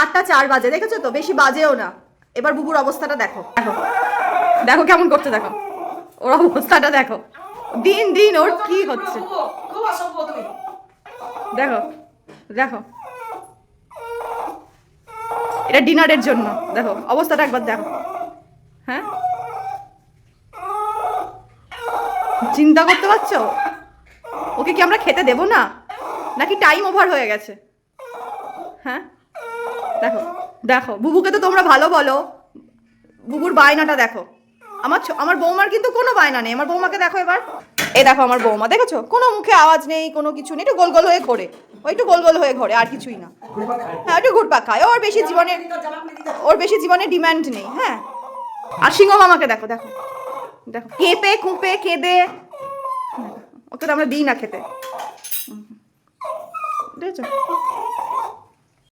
8:04 বাজে, দেখেছো তো, বেশি বাজেও না। এবার বুবুর অবস্থাটা দেখো, দেখো দেখো কেমন করছে, দেখো ওর অবস্থাটা দেখো, দিন দিন ওর কি হচ্ছে, দেখো দেখো। এটা ডিনারের জন্য, দেখো অবস্থাটা একবার দেখো। হ্যাঁ, চিন্তা করতে পারছো? ওকে কি আমরা খেতে দেবো না, নাকি টাইম ওভার হয়ে গেছে? হ্যাঁ দেখো দেখো, বুবুকে তো তোমরা ভালো বলো, বুবুর বায়নাটা দেখো। আমার বৌমার কিন্তু কোনো বায়না নেই, আমার বৌমাকে দেখো এবার। এই দেখো আমার বৌমা, দেখেছো, কোনো মুখে আওয়াজ নেই, কোনো কিছু নেই, একটু গোল গোল হয়ে ঘোরে, ওই একটু গোল গোল হয়ে ঘোরে, আর কিছুই না। হ্যাঁ, একটু ঘুরপাক খায়, ওর বেশি জীবনে ডিমান্ড নেই। হ্যাঁ, আর সিংহ মামাকে দেখো, দেখো দেখো, কেঁপে খুঁপে কেঁদে, ওকে তো আমরা দিই না খেতে, দেখেছো।